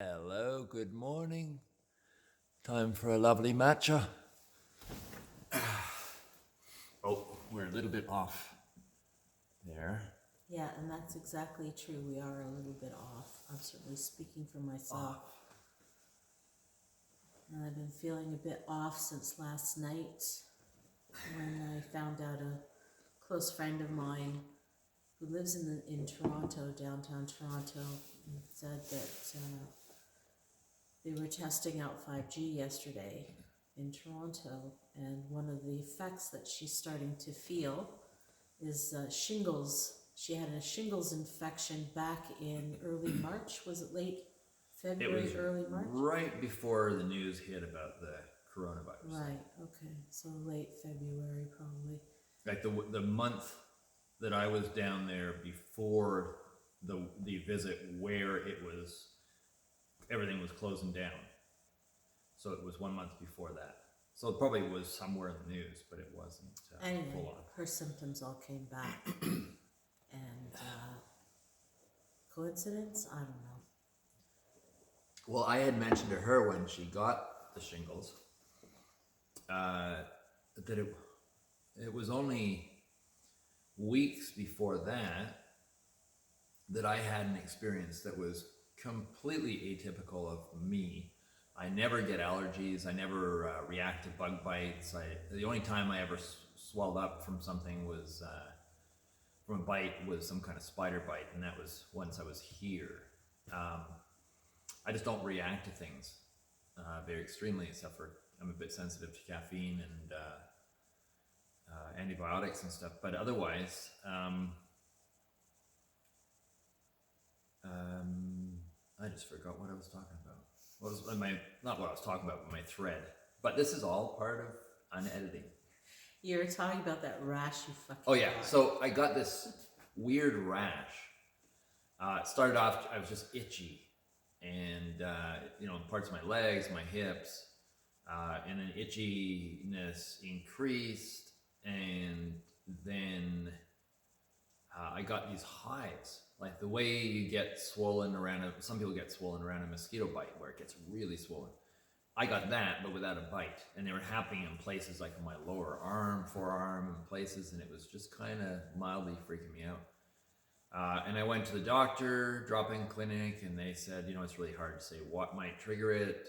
Hello, good morning. Time for a lovely matcha. Oh, we're a little bit off there. Yeah, and that's exactly true. We are a little bit off. I'm certainly speaking for myself. And I've been feeling a bit off since last night when I found out a close friend of mine who lives in Toronto, downtown Toronto, said that they were testing out 5G yesterday in Toronto, and one of the effects that she's starting to feel is shingles. She had a shingles infection back in early March. Was it late February, early March? Right before the news hit about the coronavirus. Right, okay. So late February, probably. Like the month that I was down there before the visit, where everything was closing down. So it was 1 month before that. So it probably was somewhere in the news, but it wasn't Anyway, full on. her symptoms all came back. And coincidence? I don't know. Well, I had mentioned to her when she got the shingles that it was only weeks before that I had an experience that was completely atypical of me. I never get allergies. I never react to bug bites. The only time I ever swelled up from something was from a bite was some kind of spider bite, and that was once I was here. I just don't react to things very extremely, except for I'm a bit sensitive to caffeine and antibiotics and stuff. But otherwise, I just forgot what I was talking about. What was not what I was talking about, but my thread. But this is all part of unediting. You were talking about that rash you fucking Oh yeah, got. so I got this weird rash. It started off, I was just itchy, and parts of my legs, my hips, and then itchiness increased, and then I got these hives, like the way you get swollen around some people get swollen around a mosquito bite, where it gets really swollen. I got that, but without a bite, and they were happening in places like my lower arm, forearm, and places, and it was just kind of mildly freaking me out. And I went to the doctor, drop-in clinic, and they said, it's really hard to say what might trigger it,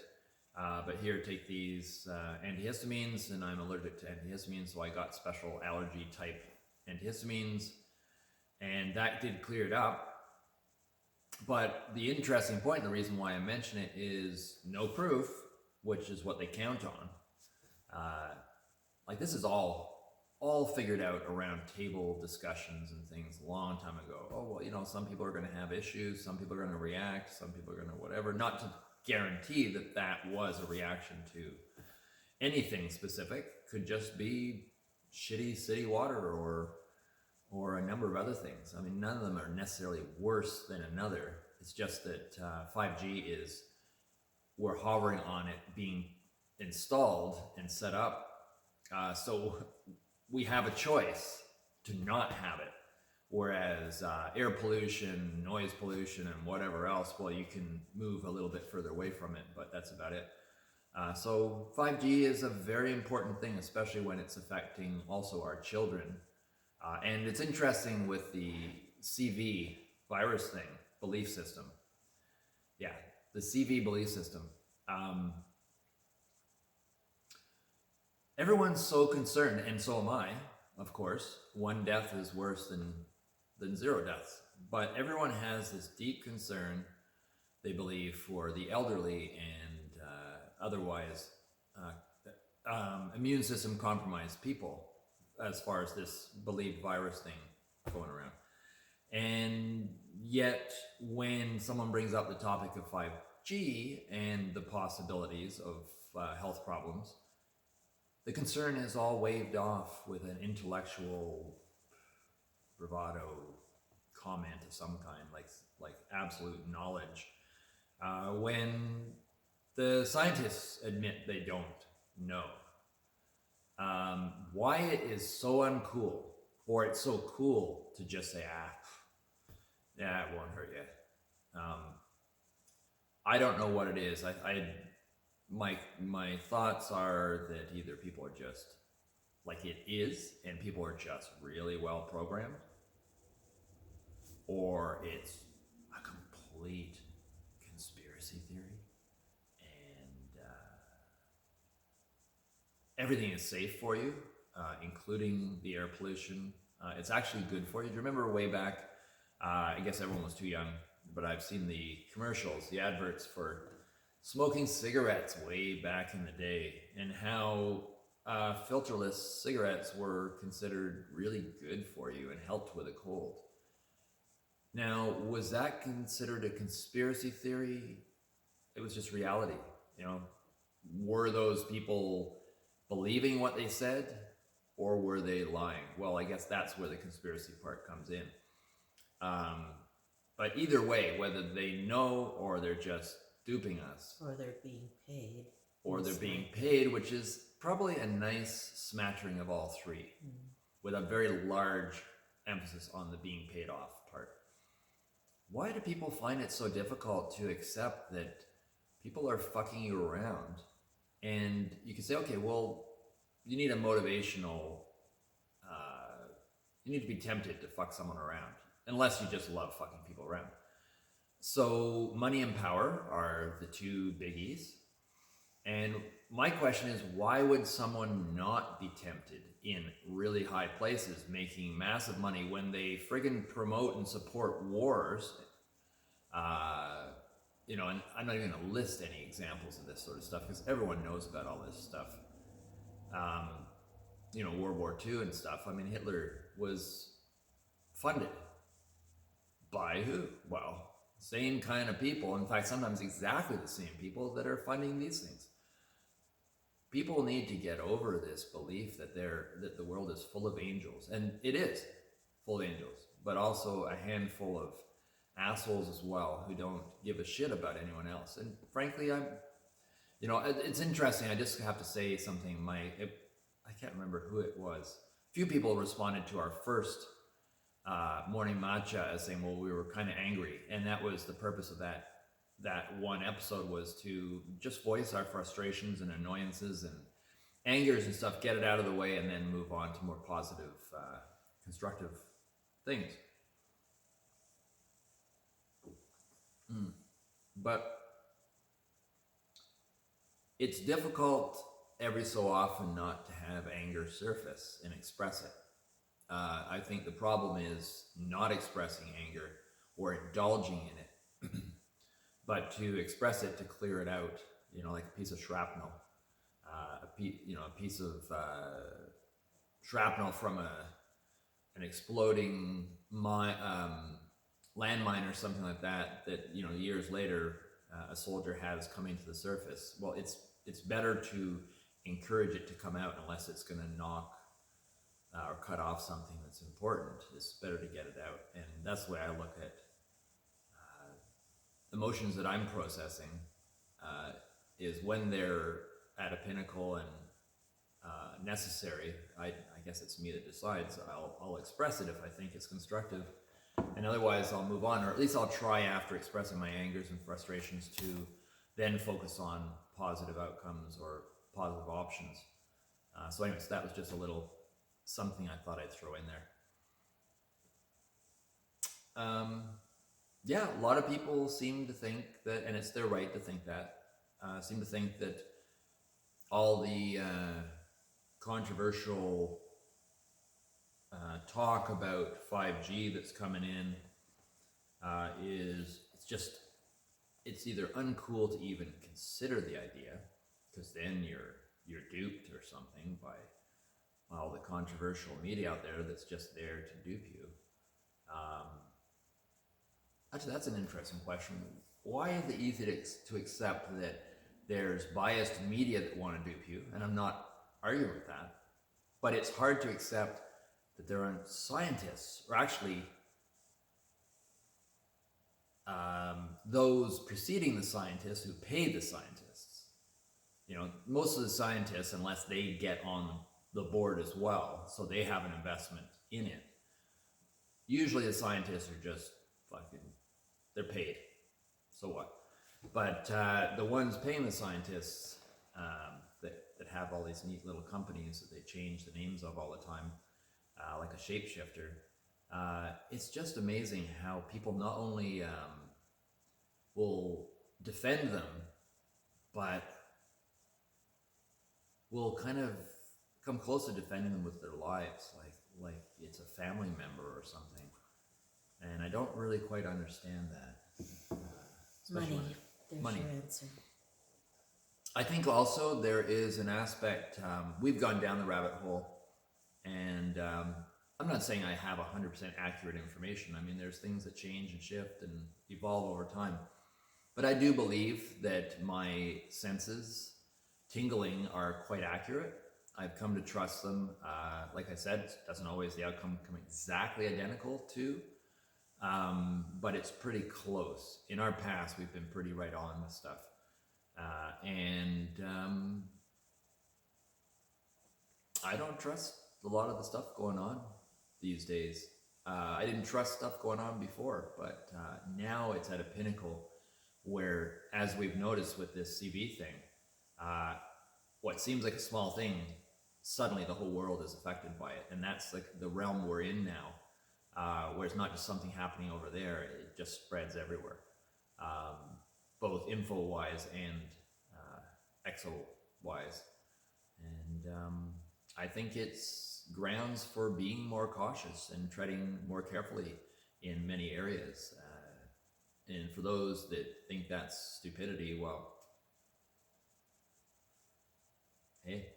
but here, take these antihistamines, and I'm allergic to antihistamines, so I got special allergy-type antihistamines, and that did clear it up. But the interesting point, the reason why I mention it, is no proof, which is what they count on. Like this is all figured out around table discussions and things a long time ago. Oh well, some people are going to have issues, some people are going to react, some people are going to whatever. Not to guarantee that was a reaction to anything specific. Could just be shitty city water or a number of other things. I mean, none of them are necessarily worse than another. It's just that 5G we're hovering on it being installed and set up. So we have a choice to not have it. Whereas air pollution, noise pollution, and whatever else, well, you can move a little bit further away from it, but that's about it. So 5G is a very important thing, especially when it's affecting also our children. And it's interesting with the CV virus thing, belief system. Yeah, the CV belief system. Everyone's so concerned, and so am I, of course. One death is worse than zero deaths. But everyone has this deep concern, they believe, for the elderly and otherwise immune system compromised people, as far as this believed virus thing going around. And yet, when someone brings up the topic of 5G and the possibilities of health problems, the concern is all waved off with an intellectual bravado comment of some kind, like absolute knowledge, when the scientists admit they don't know. Why it is so uncool, or it's so cool to just say, yeah, it won't hurt you. I don't know what it is. My thoughts are that either people are just like it is, and people are just really well programmed, or it's a complete conspiracy theory, and everything is safe for you, including the air pollution. It's actually good for you. Do you remember way back? I guess everyone was too young, but I've seen the commercials, the adverts for smoking cigarettes way back in the day, and how filterless cigarettes were considered really good for you and helped with a cold. Now, was that considered a conspiracy theory? It was just reality. You know, were those people believing what they said, or were they lying? Well, I guess that's where the conspiracy part comes in. But either way, whether they know or they're just duping us, Or they're being paid. or they're being paid, which is probably a nice smattering of all three, with a very large emphasis on the being paid off part. Why do people find it so difficult to accept that people are fucking you around? And you can say, okay, well, you need a motivational, you need to be tempted to fuck someone around, unless you just love fucking people around. So money and power are the two biggies. And my question is, why would someone not be tempted in really high places making massive money when they friggin' promote and support wars? You know, and I'm not even gonna list any examples of this sort of stuff because everyone knows about all this stuff. You know, World War II and stuff. I mean, Hitler was funded by who? Well, same kind of people. In fact, sometimes exactly the same people that are funding these things. People need to get over this belief that the world is full of angels, and it is full of angels, but also a handful of assholes as well who don't give a shit about anyone else. And frankly, it's interesting. I just have to say something. I can't remember who it was. A few people responded to our first morning matcha as saying, well, we were kind of angry, and that was the purpose of that one episode, was to just voice our frustrations and annoyances and angers and stuff, get it out of the way, and then move on to more positive, constructive things. But it's difficult every so often not to have anger surface and express it. I think the problem is not expressing anger or indulging in it, but to express it, to clear it out, like a piece of shrapnel, a piece of shrapnel from an exploding landmine or something like that, years later a soldier has coming to the surface. Well, it's better to encourage it to come out unless it's going to knock or cut off something that's important. It's better to get it out, and that's the way I look at emotions that I'm processing. Is when they're at a pinnacle and necessary. I guess it's me that decides. I'll express it if I think it's constructive, and otherwise I'll move on, or at least I'll try, after expressing my angers and frustrations, to then focus on positive outcomes or positive options. So anyways, that was just a little something I thought I'd throw in there. Yeah, a lot of people seem to think that, and it's their right to think that, seem to think that all the controversial talk about 5G that's coming in it's either uncool to even consider the idea, because then you're duped or something by all the controversial media out there that's just there to dupe you. Actually, that's an interesting question. Why is it easy to accept that there's biased media that want to dupe you? And I'm not arguing with that. But it's hard to accept that there aren't scientists, or actually those preceding the scientists who pay the scientists. Most of the scientists, unless they get on the board as well, so they have an investment in it, usually the scientists are just fucking, they're paid. So what? But the ones paying the scientists that have all these neat little companies that they change the names of all the time, like a shapeshifter, it's just amazing how people not only will defend them, but will kind of come close to defending them with their lives, like it's a family member or something. And I don't really quite understand that. Especially Money. There's money. your answer. I think also there is an aspect, we've gone down the rabbit hole, and I'm not saying I have 100% accurate information. I mean, there's things that change and shift and evolve over time. But I do believe that my senses tingling are quite accurate. I've come to trust them. Like I said, it doesn't always the outcome come exactly identical to, but it's pretty close. In our past, we've been pretty right on with stuff. And I don't trust a lot of the stuff going on these days. I didn't trust stuff going on before, but now it's at a pinnacle where, as we've noticed with this CV thing, what seems like a small thing, suddenly the whole world is affected by it. And that's like the realm we're in now, where it's not just something happening over there, it just spreads everywhere. Both info-wise and exo-wise. And I think it's grounds for being more cautious and treading more carefully in many areas. And for those that think that's stupidity, well, hey,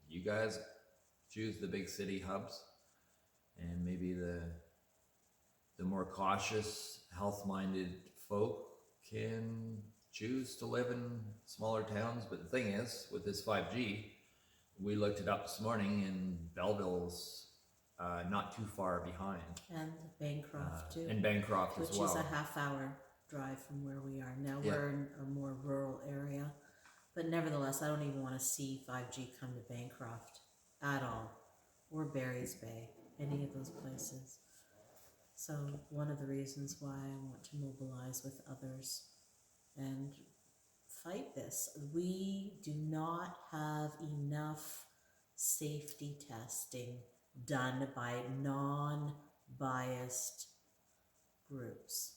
you guys choose the big city hubs, and maybe the more cautious, health-minded folk can choose to live in smaller towns. But the thing is, with this 5G, we looked it up this morning, and Belleville's not too far behind. And Bancroft too. And Bancroft as well. Which is a half-hour drive from where we are. Now we're in a more rural area. But nevertheless, I don't even want to see 5G come to Bancroft at all. Or Barry's Bay, any of those places. So one of the reasons why I want to mobilize with others and fight this. We do not have enough safety testing done by non-biased groups.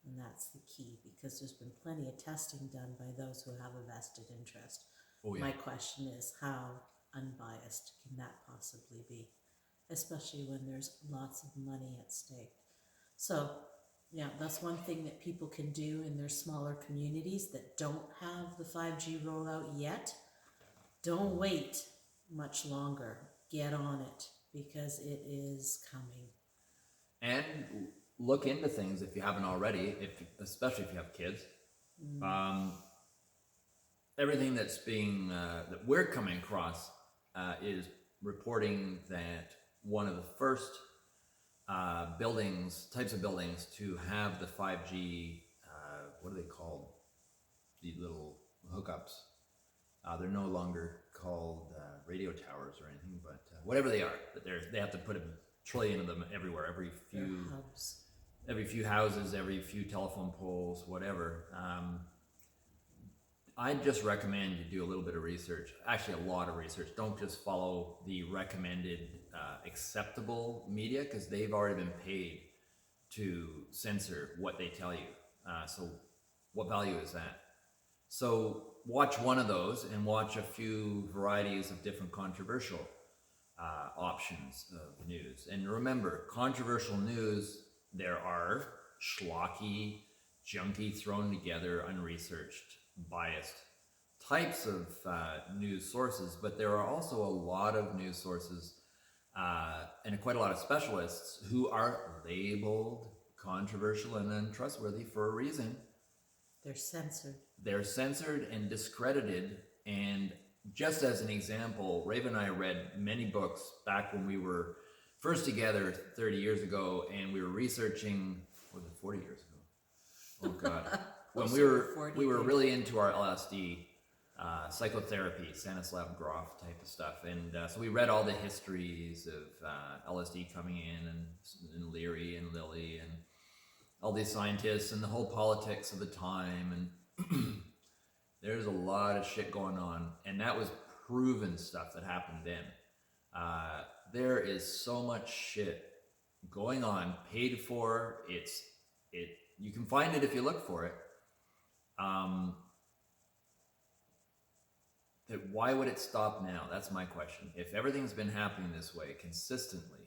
And that's the key, because there's been plenty of testing done by those who have a vested interest. Oh, yeah. My question is, how unbiased can that possibly be? Especially when there's lots of money at stake. So, yeah, that's one thing that people can do in their smaller communities that don't have the 5G rollout yet. Don't wait much longer. Get on it, because it is coming. And look into things if you haven't already, especially if you have kids. Everything that's being that we're coming across is reporting that one of the first types of buildings to have the 5G, what are they called? The little hookups. They're no longer called radio towers or anything, but whatever they are, but they have to put a trillion of them everywhere, every few houses, every few telephone poles, whatever. I just recommend you do a little bit of research, actually a lot of research. Don't just follow the recommended acceptable media, because they've already been paid to censor what they tell you. So what value is that? So watch one of those and watch a few varieties of different controversial options of news. And remember, controversial news, there are schlocky, junky, thrown together, unresearched, biased types of news sources, but there are also a lot of news sources and quite a lot of specialists who are labeled controversial and untrustworthy for a reason. They're censored. They're censored and discredited. And just as an example, Raven and I read many books back when we were first together 30 years ago, and we were researching, what was it, 40 years ago? Oh God. When we were really into our LSD, psychotherapy, Stanislav Grof type of stuff. And so we read all the histories of LSD coming in, and Leary and Lilly and all these scientists and the whole politics of the time, and there's a lot of shit going on, and that was proven stuff that happened then. There is so much shit going on, paid for. You can find it if you look for it. That why would it stop now? That's my question. If everything's been happening this way consistently,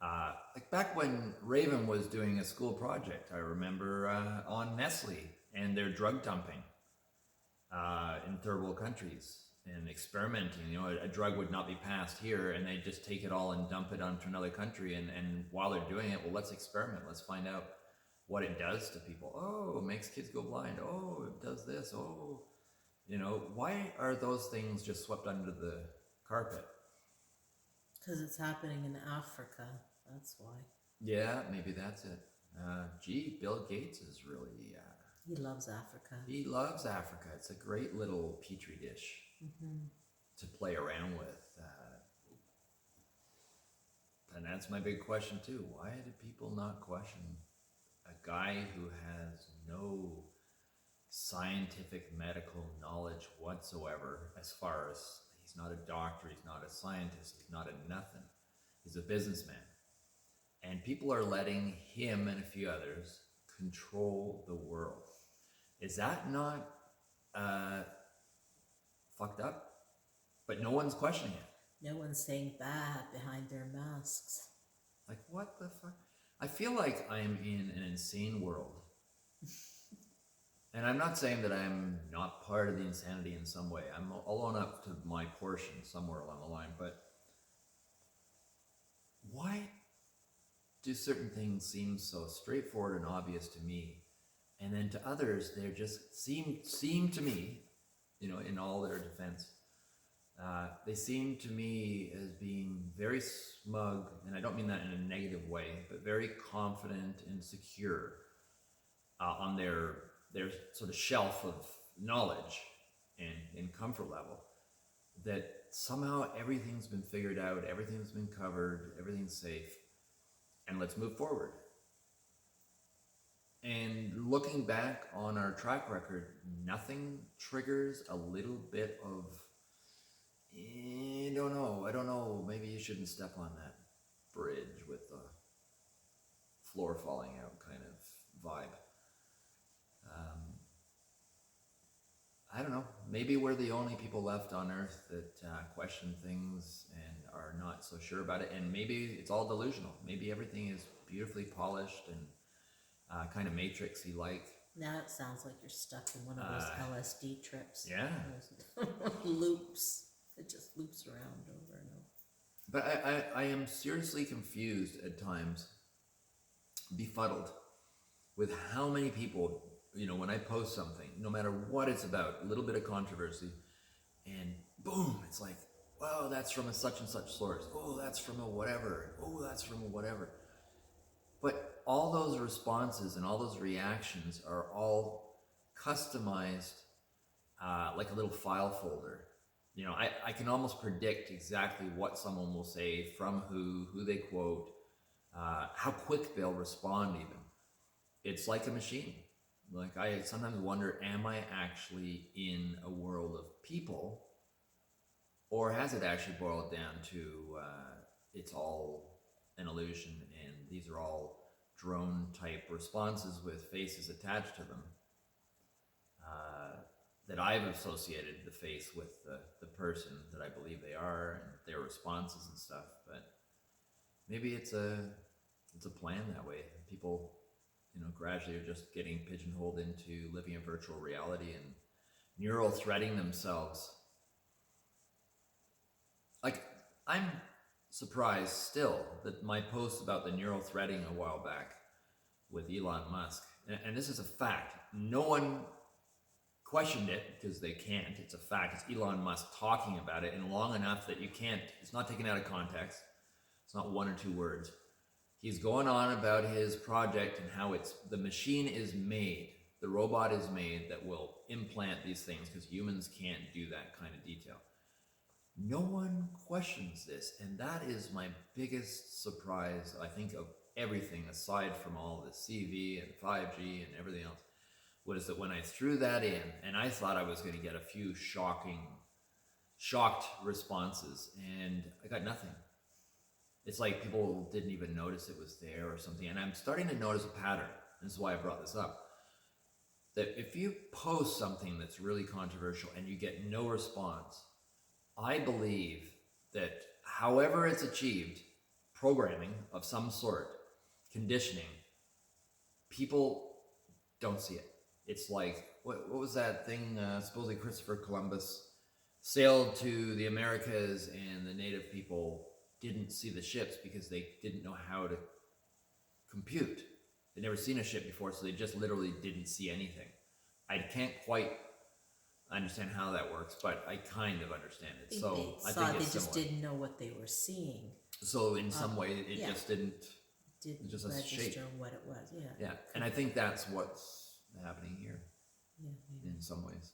like back when Raven was doing a school project, I remember on Nestle and their drug dumping in third world countries and experimenting. You know, a drug would not be passed here, and they just take it all and dump it onto another country. And while they're doing it, well, let's experiment. Let's find out what it does to people. Oh, it makes kids go blind. Oh, it does this. Oh. You know, why are those things just swept under the carpet? Because it's happening in Africa. That's why. Yeah, maybe that's it. Gee, Bill Gates is really... he loves Africa. He loves Africa. It's a great little petri dish to play around with. And that's my big question, too. Why do people not question a guy who has no scientific medical knowledge whatsoever, as far as he's not a doctor, he's not a scientist, he's not a nothing, he's a businessman, and people are letting him and a few others control the world? Is that not fucked up? But no one's questioning it. No one's saying bad behind their masks. Like, what the fuck? I feel like I'm in an insane world. And I'm not saying that I'm not part of the insanity in some way. I'll own up to my portion somewhere along the line. But why do certain things seem so straightforward and obvious to me, and then to others they just seem to me, you know, in all their defense, they seem to me as being very smug, and I don't mean that in a negative way, but very confident and secure on their sort of shelf of knowledge and comfort level, that somehow everything's been figured out, everything's been covered, everything's safe, and let's move forward. And looking back on our track record, nothing triggers a little bit of, I don't know, maybe you shouldn't step on that bridge with the floor falling out kind of vibe. I don't know, maybe we're the only people left on Earth that question things and are not so sure about it, and maybe it's all delusional. Maybe everything is beautifully polished and kind of matrixy like. Now it sounds like you're stuck in one of those LSD trips. Yeah. Loops. It just loops around over and over. But I am seriously confused at times, befuddled with how many people, you know, when I post something, no matter what it's about, a little bit of controversy, and boom, it's like, wow, that's from a such and such source. Oh, that's from a whatever. Oh, that's from a whatever. But all those responses and all those reactions are all customized like a little file folder. You know, I can almost predict exactly what someone will say, from who they quote, how quick they'll respond even. It's like a machine. Like, I sometimes wonder, am I actually in a world of people, or has it actually boiled down to it's all an illusion, and these are all drone type responses with faces attached to them, that I've associated the face with the person that I believe they are and their responses and stuff. But maybe it's a plan that way. People, you know, gradually are just getting pigeonholed into living a virtual reality and neural threading themselves. Like, I'm surprised still that my post about the neural threading a while back with Elon Musk, and this is a fact, no one questioned it because they can't. It's a fact. It's Elon Musk talking about it, and long enough that you can't, it's not taken out of context. It's not one or two words. He's going on about his project and how the machine is made, the robot is made that will implant these things, because humans can't do that kind of detail. No one questions this, and that is my biggest surprise, I think, of everything aside from all the CV and 5G and everything else was that when I threw that in, and I thought I was going to get a few shocked responses, and I got nothing. It's like people didn't even notice it was there or something. And I'm starting to notice a pattern. This is why I brought this up. That if you post something that's really controversial and you get no response, I believe that however it's achieved, programming of some sort, conditioning, people don't see it. It's like, what was that thing? Supposedly Christopher Columbus sailed to the Americas and the native people didn't see the ships because they didn't know how to compute. They'd never seen a ship before, so they just literally didn't see anything. I can't quite understand how that works, but I kind of understand it. So I think it's they just similar. didn't know what they were seeing. So in some way, it just didn't just a register shape. what it was. Yeah. Yeah, and I think that's what's happening here. Yeah, maybe. In some ways,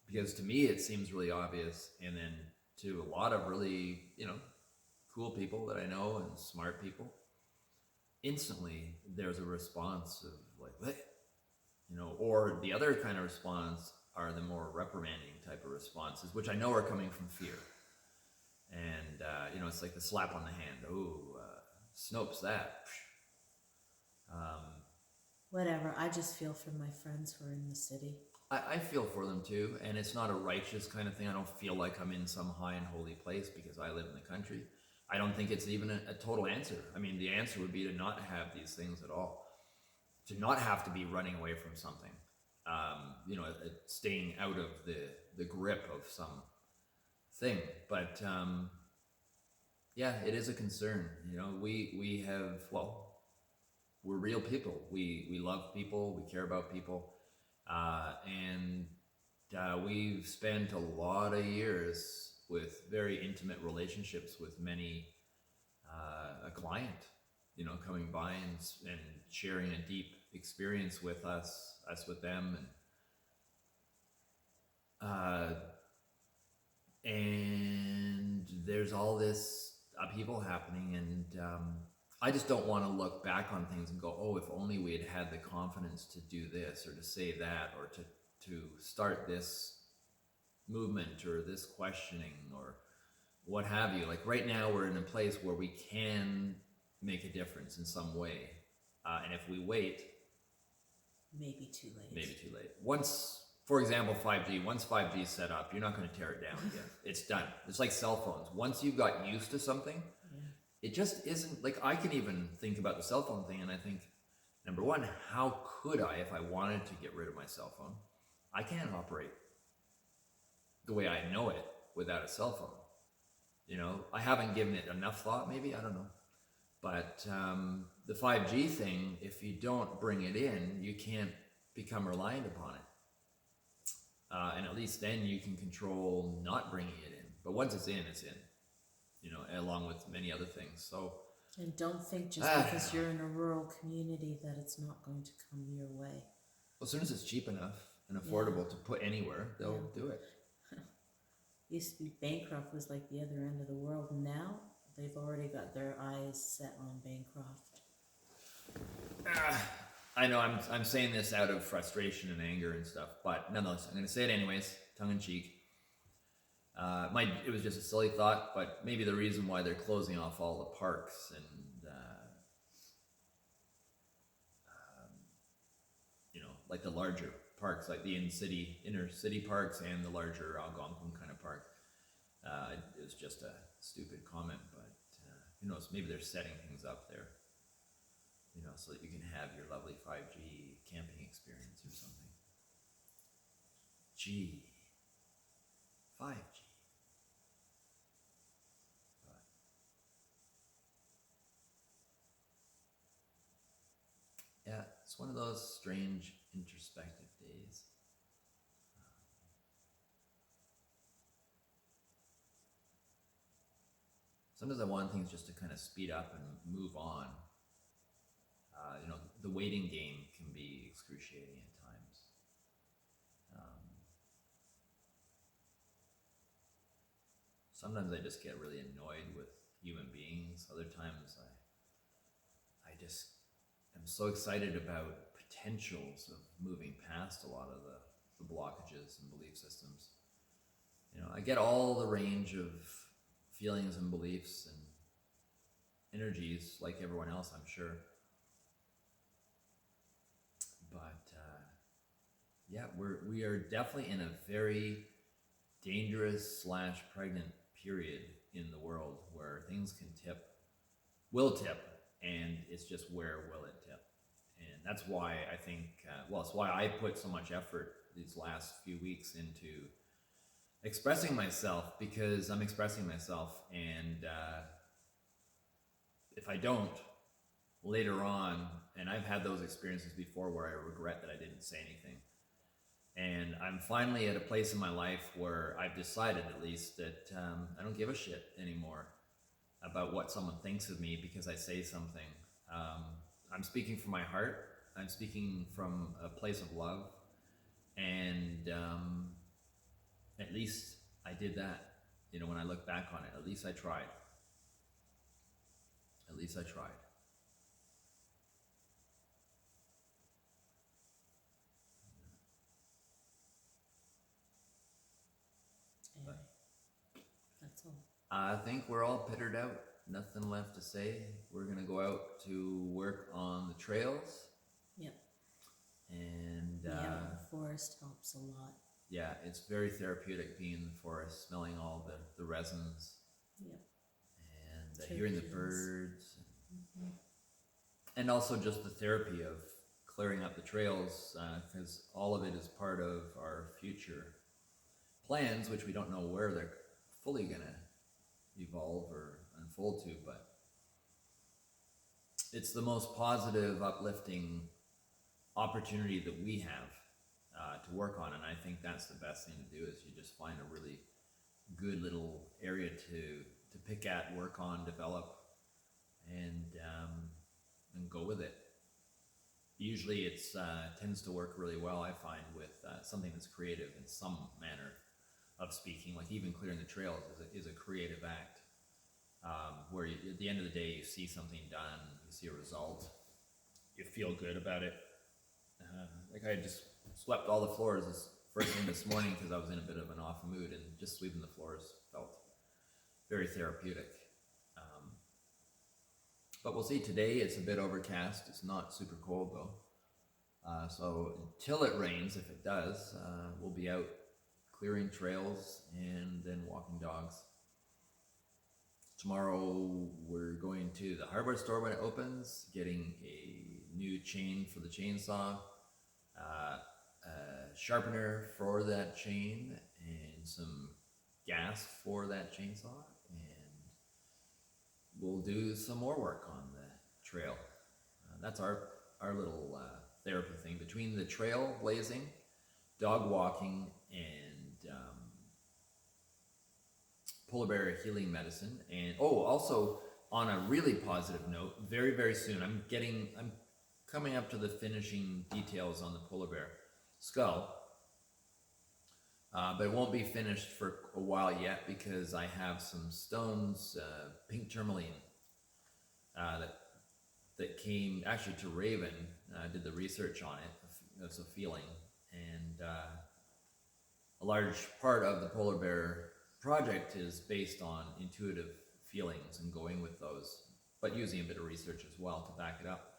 because to me it seems really obvious, and then to a lot of really cool people that I know and smart people, instantly there's a response of like, what? Or the other kind of response are the more reprimanding type of responses, which I know are coming from fear. And, it's like the slap on the hand. Oh, Snopes that. Whatever. I just feel for my friends who are in the city. I feel for them too. And it's not a righteous kind of thing. I don't feel like I'm in some high and holy place because I live in the country. I don't think it's even a total answer. I mean, the answer would be to not have these things at all. To not have to be running away from something. Staying out of the grip of some thing. But it is a concern. We have, we're real people. We love people. We care about people. And we've spent a lot of years with very intimate relationships with many, a client, coming by and sharing a deep experience with us with them, and there's all this upheaval happening, and I just don't want to look back on things and go, oh, if only we had had the confidence to do this or to say that or to start this movement or this questioning or what have you. Like right now we're in a place where we can make a difference in some way, and if we wait, maybe too late. Once, for example, 5G, once 5G is set up, you're not going to tear it down again. It's done. It's like cell phones. Once you've got used to something, it just isn't, like, I can even think about the cell phone thing and I think, number one, how could I, if I wanted to get rid of my cell phone? I can't operate the way I know it without a cell phone. I haven't given it enough thought, maybe, I don't know. But the 5G thing, if you don't bring it in, you can't become reliant upon it. And at least then you can control not bringing it in. But once it's in, along with many other things. So. And don't think just because you're in a rural community that it's not going to come your way. Well, as soon as it's cheap enough and affordable to put anywhere, they'll do it. Used to be Bancroft was like the other end of the world. Now they've already got their eyes set on Bancroft. I know I'm saying this out of frustration and anger and stuff, but nonetheless, I'm going to say it anyways, tongue in cheek. It was just a silly thought, but maybe the reason why they're closing off all the parks and like the larger parks, like the inner city parks and the larger Algonquin kind of park. It was just a stupid comment, but who knows? Maybe they're setting things up there, so that you can have your lovely 5G camping experience or something. 5G. Yeah, it's one of those strange introspective days. Sometimes I want things just to kind of speed up and move on. The waiting game can be excruciating at times. Sometimes I just get really annoyed with human beings. Other times I just get really frustrated. And I think, I don't know, maybe it's just me, but I just get really annoyed with people. And I think, I don't know, maybe it's just me, but I just get really annoyed with human beings. Sometimes I just get really annoyed with human beings. Other times I just get really annoyed with human beings. Other times I am so excited about potentials of moving past a lot of the blockages and belief systems. You know, I get all the range of feelings and beliefs and energies like everyone else, I'm sure. But yeah, we are definitely in a very dangerous / pregnant period in the world where things will tip, and it's just where will it tip? And that's why I think, it's why I put so much effort these last few weeks into expressing myself, because I'm expressing myself, and if I don't later on, and I've had those experiences before where I regret that I didn't say anything. And I'm finally at a place in my life where I've decided, at least, that I don't give a shit anymore about what someone thinks of me because I say something. I'm speaking from my heart. I'm speaking from a place of love. And at least I did that. You know, when I look back on it, at least I tried. At least I tried. Anyway, that's all. I think we're all pittered out. Nothing left to say. We're gonna go out to work on the trails. Yep. And Yeah, the forest helps a lot. yeah, it's very therapeutic being in the forest, smelling all the resins. Yep. And hearing the Terpenes. birds. Mm-hmm. And also just the therapy of clearing up the trails, because all of it is part of our future plans, which we don't know where they're fully gonna evolve or unfold to, but it's the most positive, uplifting opportunity that we have to work on. And I think that's the best thing to do, is you just find a really good little area to pick at, work on, develop, and go with it. Usually it's tends to work really well, I find, with something that's creative in some manner of speaking. Like even clearing the trails is a creative act, where at the end of the day you see something done, you see a result, you feel good about it. Like I just swept all the floors this first thing this morning because I was in a bit of an off mood, and just sweeping the floors felt very therapeutic. But we'll see. Today it's a bit overcast. It's not super cold though. So until it rains, if it does, we'll be out clearing trails and then walking dogs. Tomorrow we're going to the hardware store when it opens, getting a new chain for the chainsaw, a sharpener for that chain, and some gas for that chainsaw, and we'll do some more work on the trail. That's our little therapy thing, between the trail blazing, dog walking, and polar bear healing medicine. And also on a really positive note, very, very soon, I'm coming up to the finishing details on the polar bear skull. But it won't be finished for a while yet, because I have some stones, pink tourmaline, that came actually to Raven. Did the research on it. It's a feeling, and a large part of the polar bear project is based on intuitive feelings and going with those, but using a bit of research as well to back it up.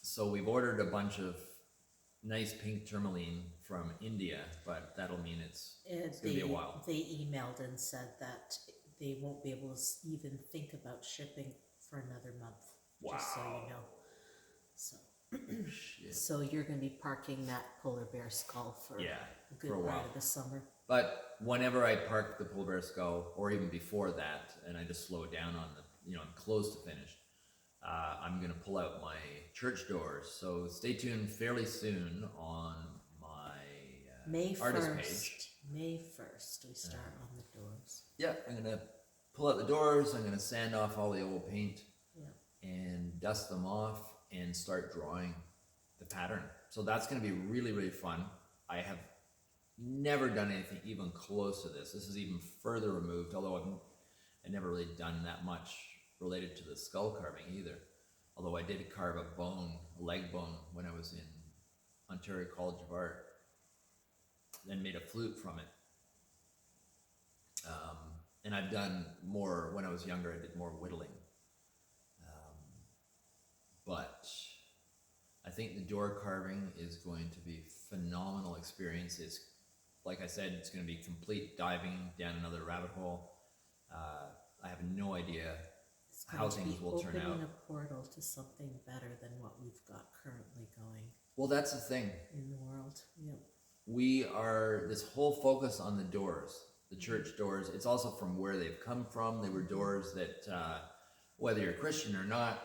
So we've ordered a bunch of nice pink tourmaline from India, but that'll mean it's gonna be a while. They emailed and said that they won't be able to even think about shipping for another month. Wow. Just so you know. So. Shit. So you're going to be parking that polar bear skull for a good for a part while of the summer. But whenever I park the polar bear skull, or even before that, and I just slow down on the, I'm close to finished, I'm going to pull out my church doors. So stay tuned fairly soon on my May artist 1st, page. May 1st, we start on the doors. Yeah, I'm going to pull out the doors. I'm going to sand off all the old paint, and dust them off, and start drawing the pattern. So that's going to be really, really fun. I have never done anything even close to this. This is even further removed, although I've never really done that much related to the skull carving either. Although I did carve a leg bone, when I was in Ontario College of Art, then made a flute from it. And I've done more, when I was younger, I did more whittling. But I think the door carving is going to be phenomenal experience. It's, like I said, it's going to be complete diving down another rabbit hole. I have no idea It's how going to things be will turn out. opening a portal to something better than what we've got currently going Well, that's the thing. in the world. Yep. We are, this whole focus on the doors, the church doors, it's also from where they've come from. They were doors that, whether you're Christian or not,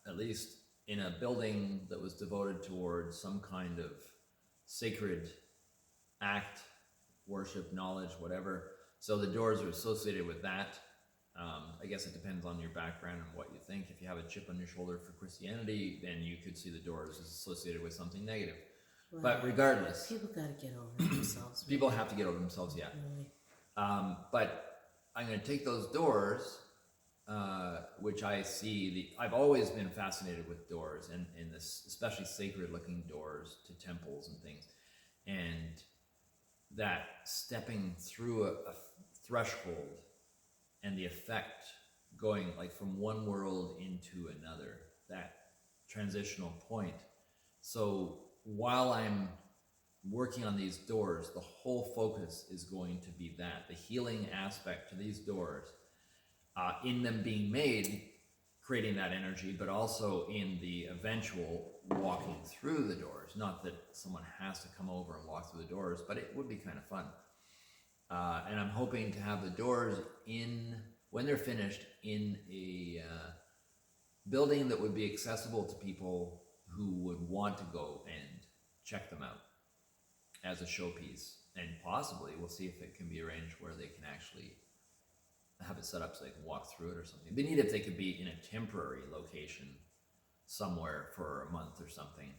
at least in a building that was devoted towards some kind of sacred act, worship, knowledge, whatever. So the doors are associated with that. I guess it depends on your background and what you think. If you have a chip on your shoulder for Christianity, then you could see the doors as associated with something negative. Well, But regardless, people got to get over themselves. people have to get over themselves, yeah. Really. But I'm going to take those doors, which I see, I've always been fascinated with doors, and this, especially sacred looking doors to temples and things. And that stepping through a threshold and the effect going like from one world into another, that transitional point. So while I'm working on these doors, the whole focus is going to be that, the healing aspect to these doors, in them being made, creating that energy, but also in the eventual walking through the doors. Not that someone has to come over and walk through the doors, but it would be kind of fun. And I'm hoping to have the doors in, when they're finished, in a building that would be accessible to people who would want to go and check them out as a showpiece. And possibly, we'll see if it can be arranged where they can actually have it set up so they can walk through it or something. It'd be neat if they could be in a temporary location somewhere for a month or something,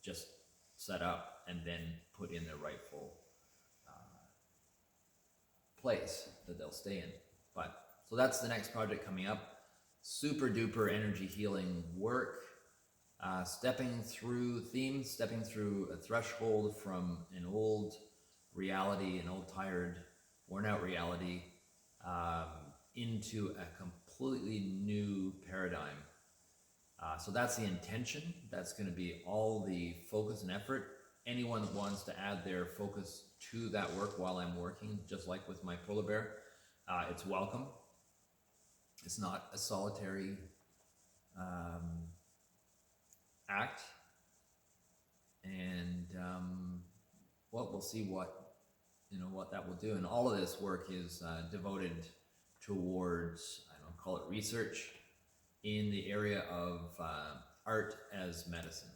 just set up and then put in their rightful place that they'll stay in. But so that's the next project coming up. Super duper energy healing work, stepping through themes, stepping through a threshold from an old reality, an old tired, worn out reality, into a completely new paradigm. So that's the intention. That's going to be all the focus and effort. Anyone that wants to add their focus to that work while I'm working, just like with my polar bear, it's welcome. It's not a solitary act. And well, we'll see what that will do. And all of this work is devoted towards, I don't call it research, in the area of art as medicine.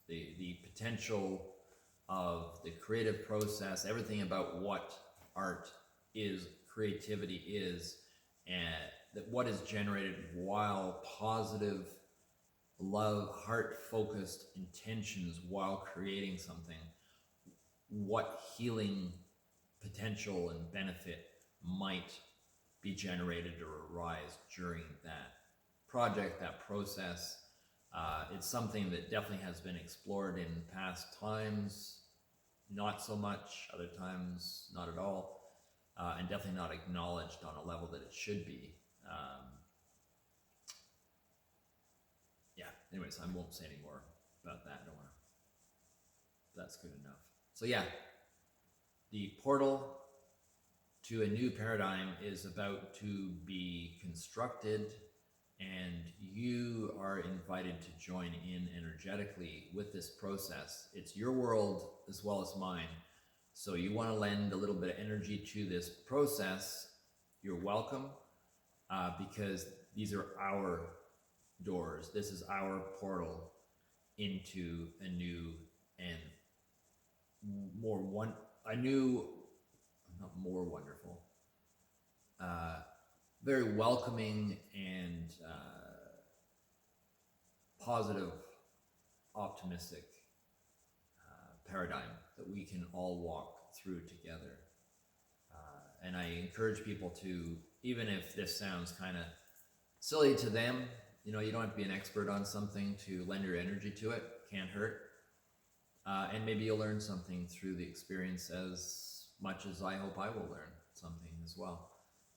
The potential of the creative process, everything about what art is, creativity is, and that what is generated while positive, love, heart-focused intentions while creating something, what healing potential and benefit might be generated or arise during that project, that process. It's something that definitely has been explored in past times, not so much, other times not at all, and definitely not acknowledged on a level that it should be. Yeah, anyways, I won't say any more about that. I don't want to. That's good enough. So yeah, the portal to a new paradigm is about to be constructed, and you are invited to join in energetically with this process. It's your world as well as mine. So you want to lend a little bit of energy to this process, you're welcome, because these are our doors. This is our portal into a new and not more wonderful, very welcoming and positive, optimistic paradigm that we can all walk through together. And I encourage people to, even if this sounds kind of silly to them, You know, you don't have to be an expert on something to lend your energy to it. Can't hurt. And maybe you'll learn something through the experience as much as I hope I will learn something as well.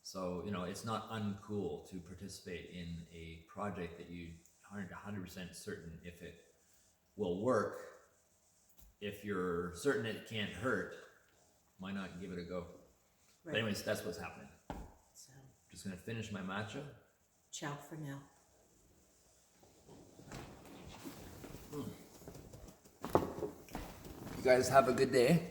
So, you know, it's not uncool to participate in a project that you aren't 100% certain if it will work. If you're certain it can't hurt, why not give it a go? But anyways, that's what's happening. So, Just gonna finish my matcha. ciao for now. You guys have a good day.